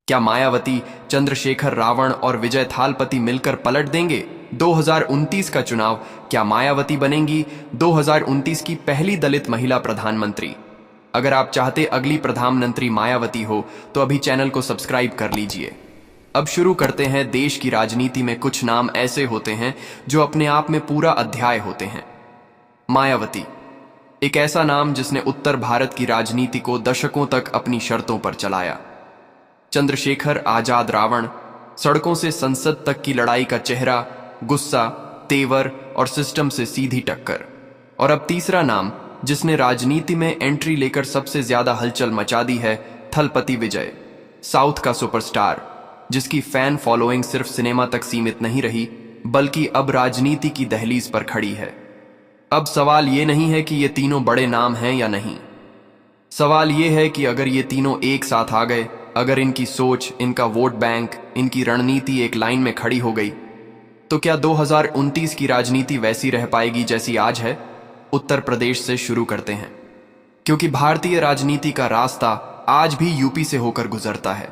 क्या मायावती, चंद्रशेखर रावण और विजय थालपति मिलकर पलट देंगे 2029 का चुनाव? क्या मायावती बनेंगी 2029 की पहली दलित महिला प्रधानमंत्री? अगर आप चाहते अगली प्रधानमंत्री मायावती हो तो अभी चैनल को सब्सक्राइब कर लीजिए। अब शुरू करते हैं। देश की राजनीति में कुछ नाम ऐसे होते हैं जो अपने आप में पूरा अध्याय होते हैं। मायावती एक ऐसा नाम जिसने उत्तर भारत की राजनीति को दशकों तक अपनी शर्तों पर चलाया। चंद्रशेखर आजाद रावण, सड़कों से संसद तक की लड़ाई का चेहरा, गुस्सा, तेवर और सिस्टम से सीधी टक्कर। और अब तीसरा नाम जिसने राजनीति में एंट्री लेकर सबसे ज्यादा हलचल मचा दी है, थलपति विजय, साउथ का सुपरस्टार, जिसकी फैन फॉलोइंग सिर्फ सिनेमा तक सीमित नहीं रही बल्कि अब राजनीति की दहलीज पर खड़ी है। अब सवाल ये नहीं है कि ये तीनों बड़े नाम हैं या नहीं, सवाल ये है कि अगर ये तीनों एक साथ आ गए, अगर इनकी सोच, इनका वोट बैंक, इनकी रणनीति एक लाइन में खड़ी हो गई, तो क्या 2029 की राजनीति वैसी रह पाएगी जैसी आज है? उत्तर प्रदेश से शुरू करते हैं, क्योंकि भारतीय राजनीति का रास्ता आज भी यूपी से होकर गुजरता है।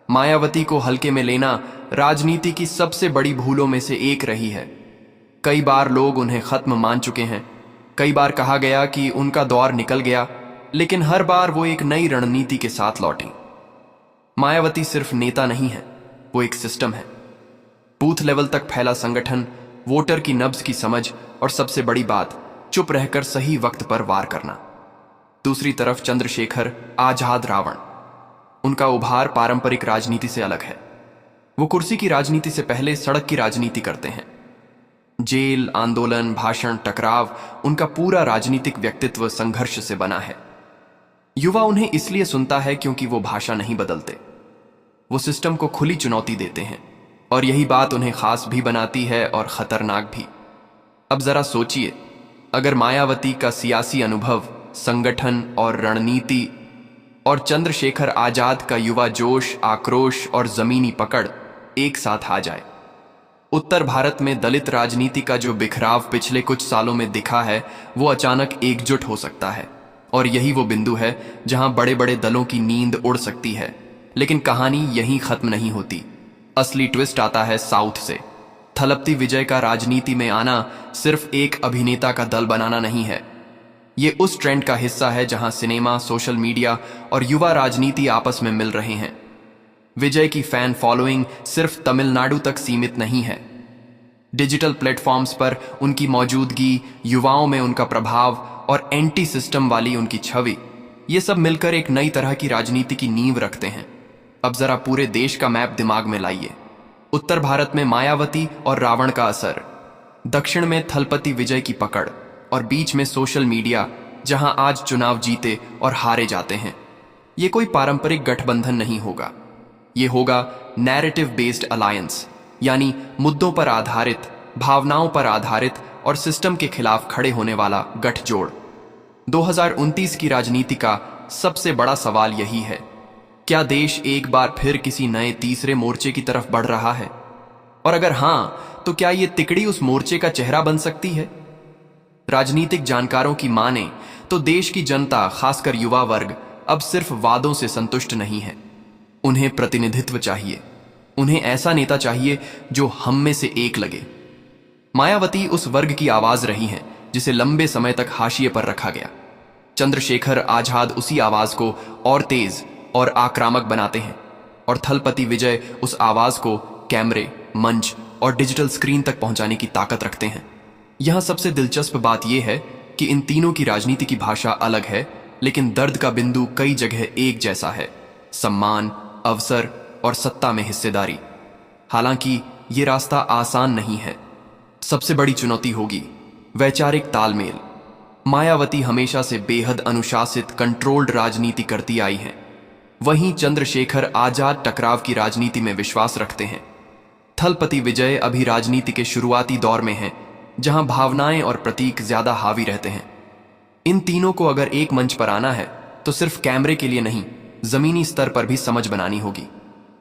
मायावती को हल्के में लेना राजनीति की सबसे बड़ी भूलों में से एक रही है। कई बार लोग उन्हें खत्म मान चुके हैं, कई बार कहा गया कि उनका दौर निकल गया, लेकिन हर बार वो एक नई रणनीति के साथ लौटी। मायावती सिर्फ नेता नहीं है, वो एक सिस्टम है। बूथ लेवल तक फैला संगठन, वोटर की नब्ज की समझ और सबसे बड़ी बात, चुप रहकर सही वक्त पर वार करना। दूसरी तरफ चंद्रशेखर आजाद रावण, उनका उभार पारंपरिक राजनीति से अलग है। वो कुर्सी की राजनीति से पहले सड़क की राजनीति करते हैं। जेल, आंदोलन, भाषण, टकराव, उनका पूरा राजनीतिक व्यक्तित्व संघर्ष से बना है। युवा उन्हें इसलिए सुनता है क्योंकि वो भाषा नहीं बदलते, वो सिस्टम को खुली चुनौती देते हैं, और यही बात उन्हें खास भी बनाती है और खतरनाक भी। अब जरा सोचिए, अगर मायावती का सियासी अनुभव, संगठन और रणनीति और चंद्रशेखर आजाद का युवा जोश, आक्रोश और जमीनी पकड़ एक साथ आ जाए, उत्तर भारत में दलित राजनीति का जो बिखराव पिछले कुछ सालों में दिखा है वो अचानक एकजुट हो सकता है। और यही वो बिंदु है जहां बड़े बड़े दलों की नींद उड़ सकती है। लेकिन कहानी यहीं खत्म नहीं होती। असली ट्विस्ट आता है साउथ से। थलपति विजय का राजनीति में आना सिर्फ एक अभिनेता का दल बनाना नहीं है, ये उस ट्रेंड का हिस्सा है जहां सिनेमा, सोशल मीडिया और युवा राजनीति आपस में मिल रहे हैं। विजय की फैन फॉलोइंग सिर्फ तमिलनाडु तक सीमित नहीं है। डिजिटल प्लेटफॉर्म्स पर उनकी मौजूदगी, युवाओं में उनका प्रभाव और एंटी सिस्टम वाली उनकी छवि, ये सब मिलकर एक नई तरह की राजनीति की नींव रखते हैं। अब जरा पूरे देश का मैप दिमाग में लाइए। उत्तर भारत में मायावती और रावण का असर, दक्षिण में थलपति विजय की पकड़, और बीच में सोशल मीडिया जहां आज चुनाव जीते और हारे जाते हैं। ये कोई पारंपरिक गठबंधन नहीं होगा, ये होगा नैरेटिव बेस्ड अलायंस, यानी मुद्दों पर आधारित, भावनाओं पर आधारित और सिस्टम के खिलाफ खड़े होने वाला गठजोड़। 2029 की राजनीति का सबसे बड़ा सवाल यही है, क्या देश एक बार फिर किसी नए तीसरे मोर्चे की तरफ बढ़ रहा है? और अगर हां, तो क्या ये तिकड़ी उस मोर्चे का चेहरा बन सकती है? राजनीतिक जानकारों की माने तो देश की जनता, खासकर युवा वर्ग, अब सिर्फ वादों से संतुष्ट नहीं है। उन्हें प्रतिनिधित्व चाहिए, उन्हें ऐसा नेता चाहिए जो हम में से एक लगे। मायावती उस वर्ग की आवाज रही हैं जिसे लंबे समय तक हाशिए पर रखा गया। चंद्रशेखर आजाद उसी आवाज को और तेज और आक्रामक बनाते हैं, और थलपति विजय उस आवाज को कैमरे, मंच और डिजिटल स्क्रीन तक पहुंचाने की ताकत रखते हैं। यहां सबसे दिलचस्प बात यह है कि इन तीनों की राजनीति की भाषा अलग है, लेकिन दर्द का बिंदु कई जगह एक जैसा है: सम्मान, अवसर और सत्ता में हिस्सेदारी। हालांकि ये रास्ता आसान नहीं है। सबसे बड़ी चुनौती होगी वैचारिक तालमेल। मायावती हमेशा से बेहद अनुशासित, कंट्रोल्ड राजनीति करती आई हैं, वहीं चंद्रशेखर आजाद टकराव की राजनीति में विश्वास रखते हैं। थलपति विजय अभी राजनीति के शुरुआती दौर में हैं, जहां भावनाएं और प्रतीक ज्यादा हावी रहते हैं। इन तीनों को अगर एक मंच पर आना है तो सिर्फ कैमरे के लिए नहीं, जमीनी स्तर पर भी समझ बनानी होगी।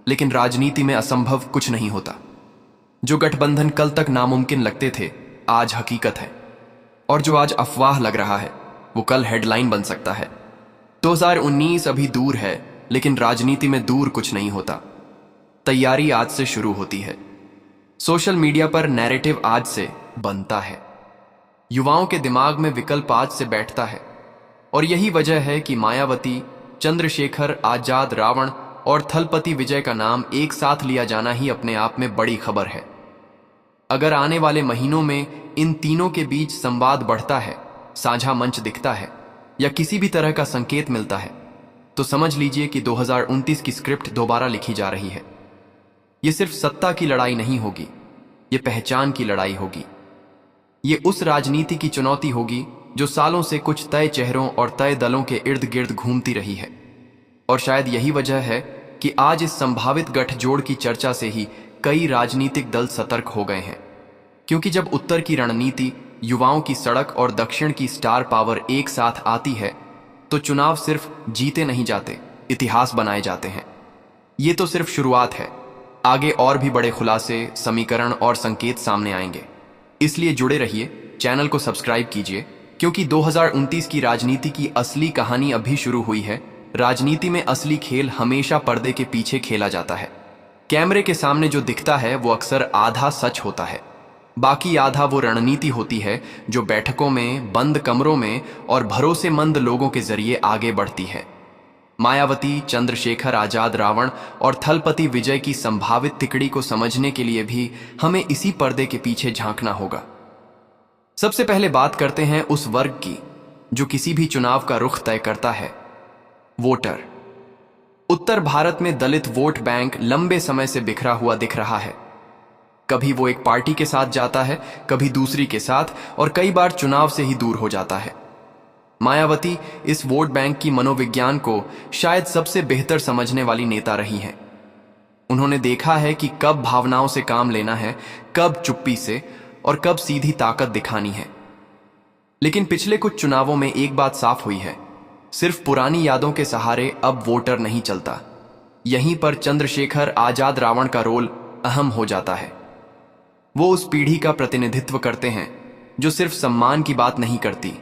लेकिन राजनीति में असंभव कुछ नहीं होता। जो गठबंधन कल तक नामुमकिन लगते थे, आज हकीकत है, और जो आज अफवाह लग रहा है वो कल हेडलाइन बन सकता है। 2019 अभी दूर है, लेकिन राजनीति में दूर कुछ नहीं होता। तैयारी आज से शुरू होती है। सोशल मीडिया पर नैरेटिव आज से बनता है। युवाओं के दिमाग में विकल्प आज से बैठता है। और यही वजह है कि मायावती, चंद्रशेखर आजाद रावण और थलपति विजय का नाम एक साथ लिया जाना ही अपने आप में बड़ी खबर है। अगर आने वाले महीनों में इन तीनों के बीच संवाद बढ़ता है, साझा मंच दिखता है या किसी भी तरह का संकेत मिलता है, तो समझ लीजिए कि 2029 की स्क्रिप्ट दोबारा लिखी जा रही है। ये सिर्फ सत्ता की लड़ाई नहीं होगी, ये पहचान की लड़ाई होगी। ये उस राजनीति की चुनौती होगी जो सालों से कुछ तय चेहरों और तय दलों के इर्द गिर्द घूमती रही है। और शायद यही वजह है कि आज इस संभावित गठजोड़ की चर्चा से ही कई राजनीतिक दल सतर्क हो गए हैं। क्योंकि जब उत्तर की रणनीति, युवाओं की सड़क और दक्षिण की स्टार पावर एक साथ आती है, तो चुनाव सिर्फ जीते नहीं जाते, इतिहास बनाए जाते हैं। ये तो सिर्फ शुरुआत है। आगे और भी बड़े खुलासे, समीकरण और संकेत सामने आएंगे। इसलिए जुड़े रहिए, चैनल को सब्सक्राइब कीजिए, क्योंकि 2029 की राजनीति की असली कहानी अभी शुरू हुई है। राजनीति में असली खेल हमेशा पर्दे के पीछे खेला जाता है। कैमरे के सामने जो दिखता है वो अक्सर आधा सच होता है, बाकी आधा वो रणनीति होती है जो बैठकों में, बंद कमरों में और भरोसेमंद लोगों के जरिए आगे बढ़ती है। मायावती, चंद्रशेखर आजाद रावण और थलपति विजय की संभावित तिकड़ी को समझने के लिए भी हमें इसी पर्दे के पीछे झांकना होगा। सबसे पहले बात करते हैं उस वर्ग की जो किसी भी चुनाव का रुख तय करता है, वोटर। उत्तर भारत में दलित वोट बैंक लंबे समय से बिखरा हुआ दिख रहा है। कभी वो एक पार्टी के साथ जाता है, कभी दूसरी के साथ, और कई बार चुनाव से ही दूर हो जाता है। मायावती इस वोट बैंक की मनोविज्ञान को शायद सबसे बेहतर समझने वाली नेता रही हैं। उन्होंने देखा है कि कब भावनाओं से काम लेना है, कब चुप्पी से, और कब सीधी ताकत दिखानी है। लेकिन पिछले कुछ चुनावों में एक बात साफ हुई है, सिर्फ पुरानी यादों के सहारे अब वोटर नहीं चलता। यहीं पर चंद्रशेखर आजाद रावण का रोल अहम हो जाता है। वो उस पीढ़ी का प्रतिनिधित्व करते हैं जो सिर्फ सम्मान की बात नहीं करती,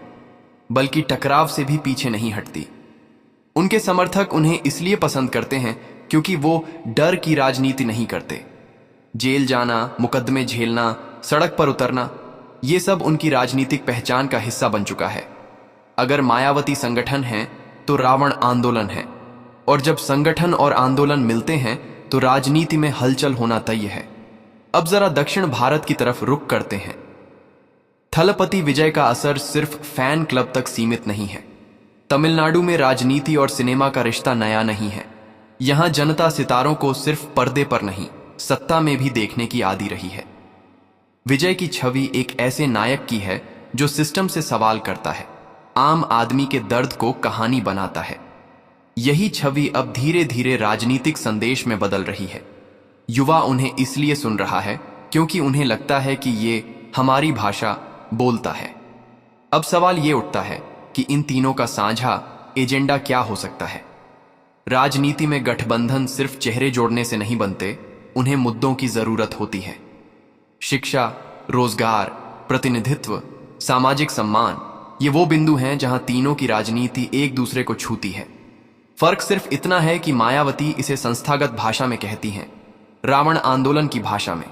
बल्कि टकराव से भी पीछे नहीं हटती। उनके समर्थक उन्हें इसलिए पसंद करते हैं क्योंकि वो डर की राजनीति नहीं करते। जेल जाना, मुकदमे झेलना, सड़क पर उतरना, ये सब उनकी राजनीतिक पहचान का हिस्सा बन चुका है। अगर मायावती संगठन है तो रावण आंदोलन है, और जब संगठन और आंदोलन मिलते हैं तो राजनीति में हलचल होना तय है। अब जरा दक्षिण भारत की तरफ रुख करते हैं। थलपति विजय का असर सिर्फ फैन क्लब तक सीमित नहीं है। तमिलनाडु में राजनीति और सिनेमा का रिश्ता नया नहीं है। यहां जनता सितारों को सिर्फ पर्दे पर नहीं, सत्ता में भी देखने की आदी रही है। विजय की छवि एक ऐसे नायक की है जो सिस्टम से सवाल करता है, आम आदमी के दर्द को कहानी बनाता है। यही छवि अब धीरे धीरे राजनीतिक संदेश में बदल रही है। युवा उन्हें इसलिए सुन रहा है क्योंकि उन्हें लगता है कि ये हमारी भाषा बोलता है। अब सवाल ये उठता है कि इन तीनों का साझा एजेंडा क्या हो सकता है। राजनीति में गठबंधन सिर्फ चेहरे जोड़ने से नहीं बनते, उन्हें मुद्दों की जरूरत होती है। शिक्षा, रोजगार, प्रतिनिधित्व, सामाजिक सम्मान, ये वो बिंदु हैं जहां तीनों की राजनीति एक दूसरे को छूती है। फर्क सिर्फ इतना है कि मायावती इसे संस्थागत भाषा में कहती हैं, रावण आंदोलन की भाषा में,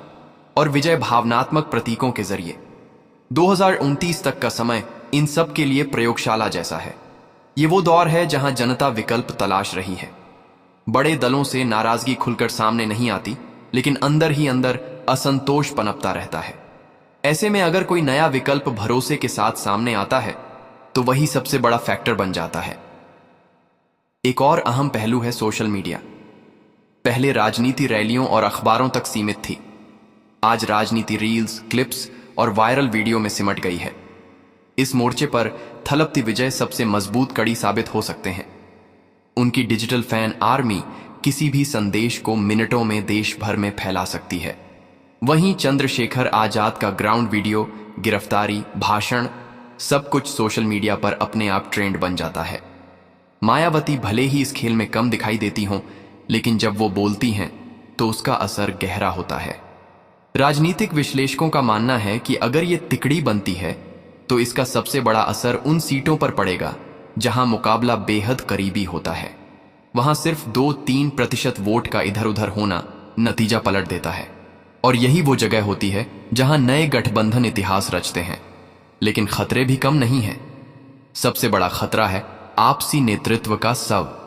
और विजय भावनात्मक प्रतीकों के जरिए। 2029 तक का समय इन सब के लिए प्रयोगशाला जैसा है। ये वो दौर है जहां जनता विकल्प तलाश रही है। बड़े दलों से नाराजगी खुलकर सामने नहीं आती, लेकिन अंदर ही अंदर असंतोष पनपता रहता है। ऐसे में अगर कोई नया विकल्प भरोसे के साथ सामने आता है तो वही सबसे बड़ा फैक्टर बन जाता है। एक और अहम पहलू है सोशल मीडिया। पहले राजनीति रैलियों और अखबारों तक सीमित थी। आज राजनीति रील्स, क्लिप्स और वायरल वीडियो में सिमट गई है। इस मोर्चे पर थलपति विजय सबसे मजबूत कड़ी साबित हो सकते हैं। उनकी डिजिटल फैन आर्मी किसी भी संदेश को मिनटों में देश भर में फैला सकती है। वहीं चंद्रशेखर आजाद का ग्राउंड वीडियो, गिरफ्तारी, भाषण, सब कुछ सोशल मीडिया पर अपने आप ट्रेंड बन जाता है। मायावती भले ही इस खेल में कम दिखाई देती हों, लेकिन जब वो बोलती हैं तो उसका असर गहरा होता है। राजनीतिक विश्लेषकों का मानना है कि अगर ये तिकड़ी बनती है तो इसका सबसे बड़ा असर उन सीटों पर पड़ेगा जहां मुकाबला बेहद करीबी होता है। वहां सिर्फ 2-3% वोट का इधर उधर होना नतीजा पलट देता है। और यही वो जगह होती है जहां नए गठबंधन इतिहास रचते हैं। लेकिन खतरे भी कम नहीं हैं। सबसे बड़ा खतरा है आपसी नेतृत्व का शव।